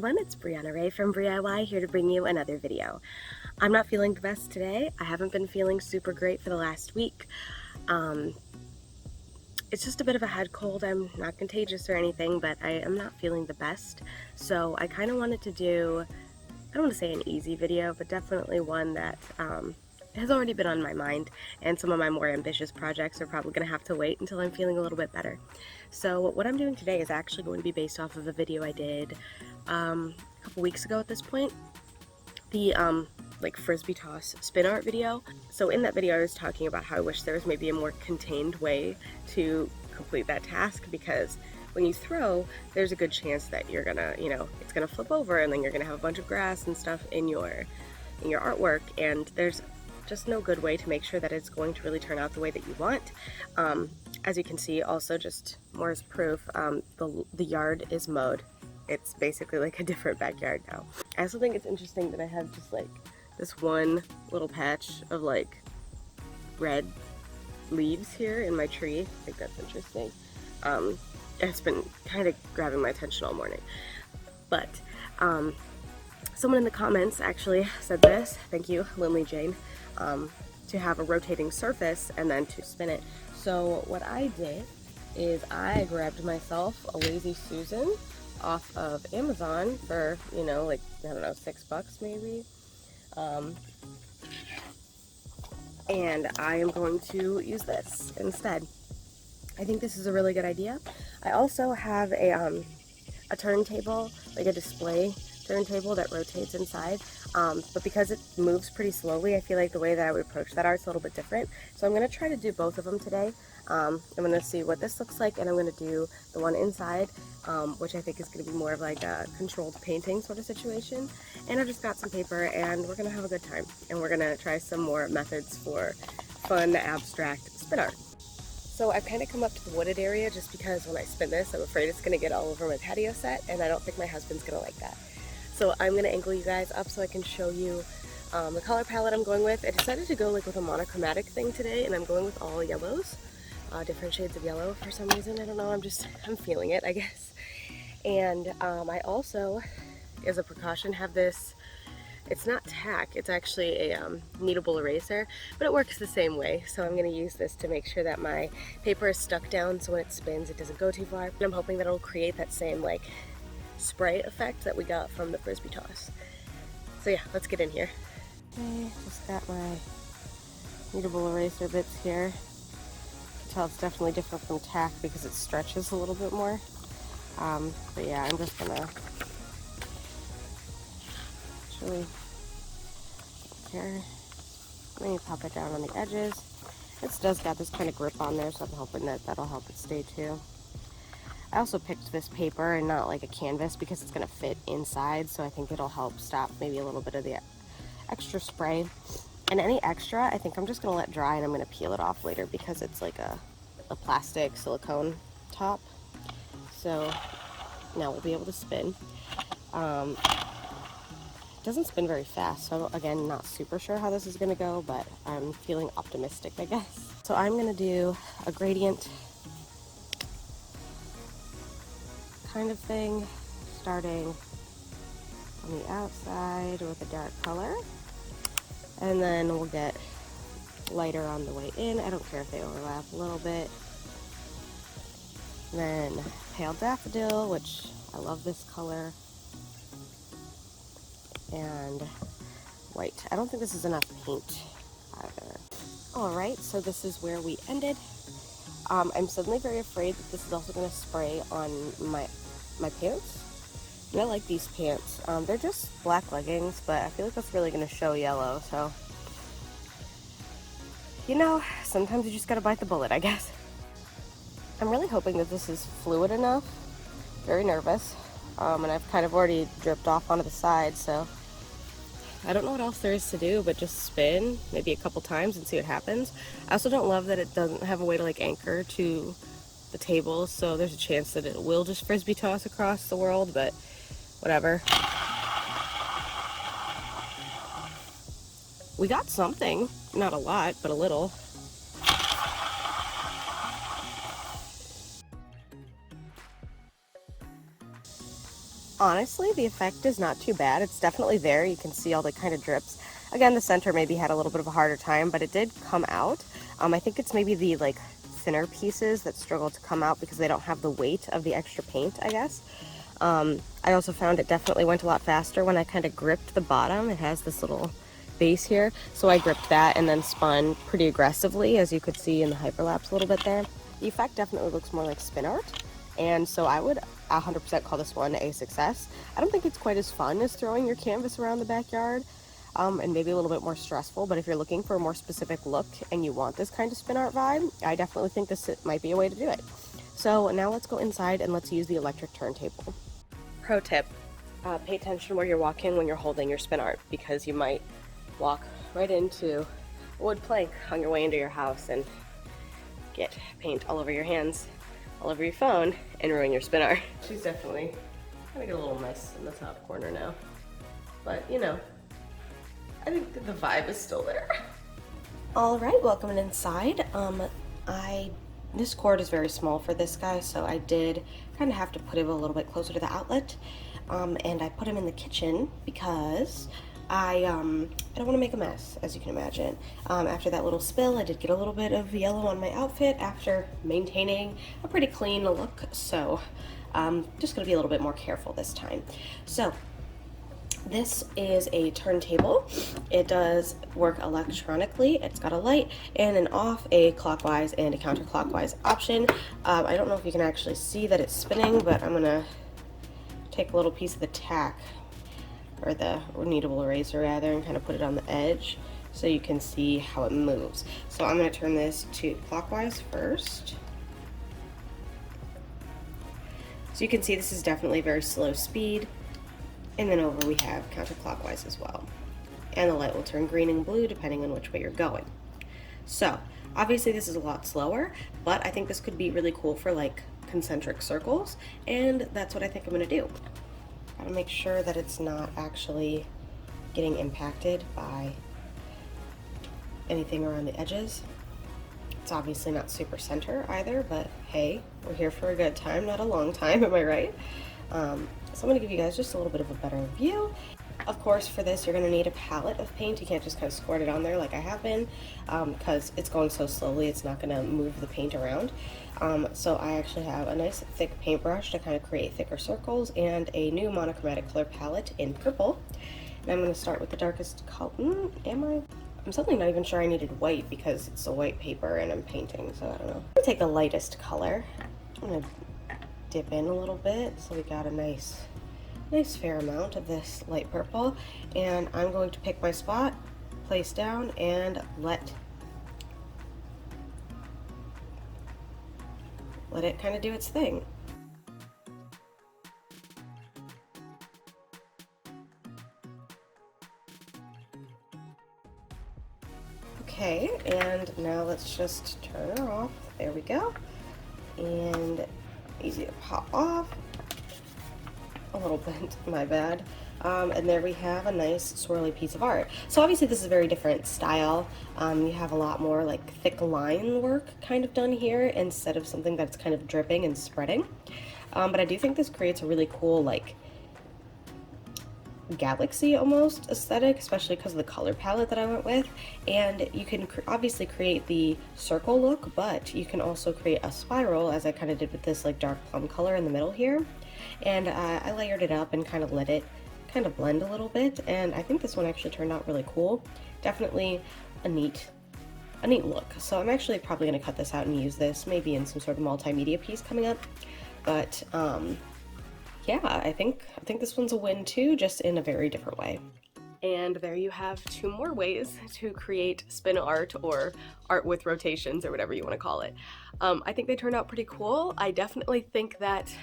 everyone, it's Brianna Ray from BriIY here to bring you another video. I'm not feeling the best today. I haven't been feeling super great for the last week. It's just a bit of a head cold. I'm not contagious or anything, but I am not feeling the best. So I kind of wanted to do, I don't want to say an easy video, but definitely one that has already been on my mind, and some of my more ambitious projects are probably going to have to wait until I'm feeling a little bit better. So what I'm doing today is actually going to be based off of a video I did a couple weeks ago at this point. The like frisbee toss spin art video. So in that video I was talking about how I wish there was maybe a more contained way to complete that task, because when you throw, there's a good chance that you're gonna, it's gonna flip over and then you're gonna have a bunch of grass and stuff in your artwork, and there's just no good way to make sure that it's going to really turn out the way that you want. As you can see, also just more as proof, the yard is mowed. It's basically like a different backyard now. I also think it's interesting that I have just like this one little patch of like red leaves here in my tree. I think that's interesting. It's been kind of grabbing my attention all morning. But someone in the comments actually said this, thank you, Lindley Jane, to have a rotating surface and then to spin it. So what I did is I grabbed myself a Lazy Susan off of Amazon for, like, I don't know, $6 maybe. And I am going to use this instead. I think this is a really good idea. I also have a turntable, like a display turntable that rotates inside, but because it moves pretty slowly, I feel like the way that I would approach that art's a little bit different. So I'm going to try to do both of them today. I'm going to see what this looks like, and I'm going to do the one inside, which I think is going to be more of like a controlled painting sort of situation. And I've just got some paper, and we're going to have a good time, and we're going to try some more methods for fun, abstract spin art. So I've kind of come up to the wooded area just because when I spin this, I'm afraid it's going to get all over my patio set, and I don't think my husband's going to like that. So I'm going to angle you guys up so I can show you the color palette I'm going with. I decided to go like with a monochromatic thing today, and I'm going with all yellows, different shades of yellow for some reason. I don't know, I'm feeling it, I guess. And I also, as a precaution, have this, it's not tack, it's actually a kneadable eraser, but it works the same way. So I'm going to use this to make sure that my paper is stuck down so when it spins it doesn't go too far. And I'm hoping that it'll create that same like spray effect that we got from the frisbee toss. So yeah, let's get in here. Okay, just got my kneadable eraser bits here. You can tell it's definitely different from tack because it stretches a little bit more. But yeah, I'm just gonna actually here, maybe pop it down on the edges. It does got this kind of grip on there, so I'm hoping that that'll help it stay too. I also picked this paper and not like a canvas because it's going to fit inside, so I think it'll help stop maybe a little bit of the extra spray. And any extra, I think I'm just going to let dry, and I'm going to peel it off later because it's like a plastic silicone top. So now we'll be able to spin. It doesn't spin very fast, so again, not super sure how this is going to go, but I'm feeling optimistic, I guess. So I'm going to do a gradient kind of thing, starting on the outside with a dark color, and then we'll get lighter on the way in. I don't care if they overlap a little bit. Then pale daffodil, which I love this color, and white. I don't think this is enough paint either. Alright, so this is where we ended. I'm suddenly very afraid that this is also going to spray on my pants. And I like these pants. They're just black leggings, but I feel like that's really going to show yellow, so sometimes you just gotta bite the bullet, I guess. I'm really hoping that this is fluid enough. Very nervous. And I've kind of already dripped off onto the side, so I don't know what else there is to do but just spin maybe a couple times and see what happens. I also don't love that it doesn't have a way to like anchor to the table, so there's a chance that it will just frisbee toss across the world, but whatever. We got something. Not a lot, but a little. Honestly, the effect is not too bad. It's definitely there. You can see all the kind of drips. Again, the center maybe had a little bit of a harder time, but it did come out. I think it's maybe the like thinner pieces that struggle to come out because they don't have the weight of the extra paint, I guess. I also found it definitely went a lot faster when I kind of gripped the bottom. It has this little base here, so I gripped that and then spun pretty aggressively, as you could see in the hyperlapse a little bit there. The effect definitely looks more like spin art, and so I would 100% call this one a success. I don't think it's quite as fun as throwing your canvas around the backyard, and maybe a little bit more stressful, but if you're looking for a more specific look and you want this kind of spin art vibe, I definitely think this might be a way to do it. So now let's go inside and let's use the electric turntable. Pro tip, pay attention where you're walking when you're holding your spin art, because you might walk right into a wood plank on your way into your house and get paint all over your hands, all over your phone, and ruin your spin art. She's definitely gonna get a little mess in the top corner now, but you know, I think that the vibe is still there. All right, welcome inside. This cord is very small for this guy, so I did kind of have to put him a little bit closer to the outlet, and I put him in the kitchen because I don't want to make a mess, as you can imagine. After that little spill, I did get a little bit of yellow on my outfit after maintaining a pretty clean look, so I'm just going to be a little bit more careful this time. So this is a turntable. It does work electronically. It's got a light and an off, a clockwise and a counterclockwise option. I don't know if you can actually see that it's spinning, but I'm gonna take a little piece of the tack, or the kneadable eraser rather, and kind of put it on the edge so you can see how it moves. So I'm gonna turn this to clockwise first. So you can see this is definitely a very slow speed. And then over we have counterclockwise as well. And the light will turn green and blue depending on which way you're going. So obviously this is a lot slower, but I think this could be really cool for like concentric circles, and that's what I think I'm gonna do. Gotta make sure that it's not actually getting impacted by anything around the edges. It's obviously not super center either, but hey, we're here for a good time, not a long time, am I right? So I'm going to give you guys just a little bit of a better view. Of course, for this you're going to need a palette of paint. You can't just kind of squirt it on there like I have been, because it's going so slowly it's not going to move the paint around. So I actually have a nice thick paintbrush to kind of create thicker circles, and a new monochromatic color palette in purple. And I'm going to start with the darkest color. I'm suddenly not even sure I needed white because it's a white paper and I'm painting, so I don't know. I'm going to take the lightest color. I'm going to dip in a little bit so we got a nice fair amount of this light purple, and I'm going to pick my spot, place down, and let it kind of do its thing. Okay, and now let's just turn her off. There we go. And easy to pop off. A little bent, my bad. And there we have a nice swirly piece of art. So obviously this is a very different style. You have a lot more like thick line work kind of done here instead of something that's kind of dripping and spreading. But I do think this creates a really cool like galaxy almost aesthetic, especially because of the color palette that I went with. And you can obviously create the circle look, but you can also create a spiral, as I kind of did with this like dark plum color in the middle here. And I layered it up and kind of let it kind of blend a little bit, and I think this one actually turned out really cool. Definitely a neat look. So I'm actually probably going to cut this out and use this maybe in some sort of multimedia piece coming up. But yeah, I think this one's a win too, just in a very different way. And there you have 2 more ways to create spin art, or art with rotations, or whatever you want to call it. I think they turned out pretty cool. I definitely think that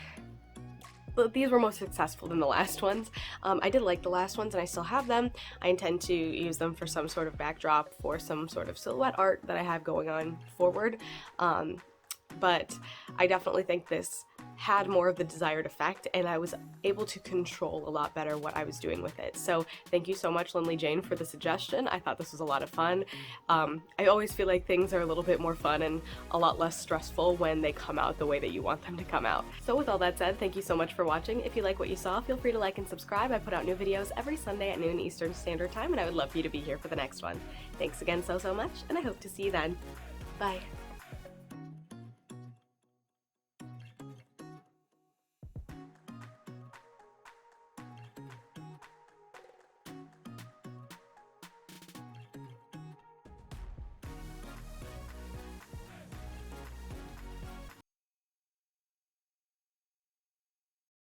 these were more successful than the last ones. I did like the last ones and I still have them. I intend to use them for some sort of backdrop for some sort of silhouette art that I have going on forward. But I definitely think this had more of the desired effect, and I was able to control a lot better what I was doing with it. So thank you so much, Lindley Jane, for the suggestion. I thought this was a lot of fun. I always feel like things are a little bit more fun and a lot less stressful when they come out the way that you want them to come out. So with all that said, thank you so much for watching. If you like what you saw, feel free to like and subscribe. I put out new videos every Sunday at noon Eastern Standard Time, and I would love for you to be here for the next one. Thanks again so much, and I hope to see you then. Bye.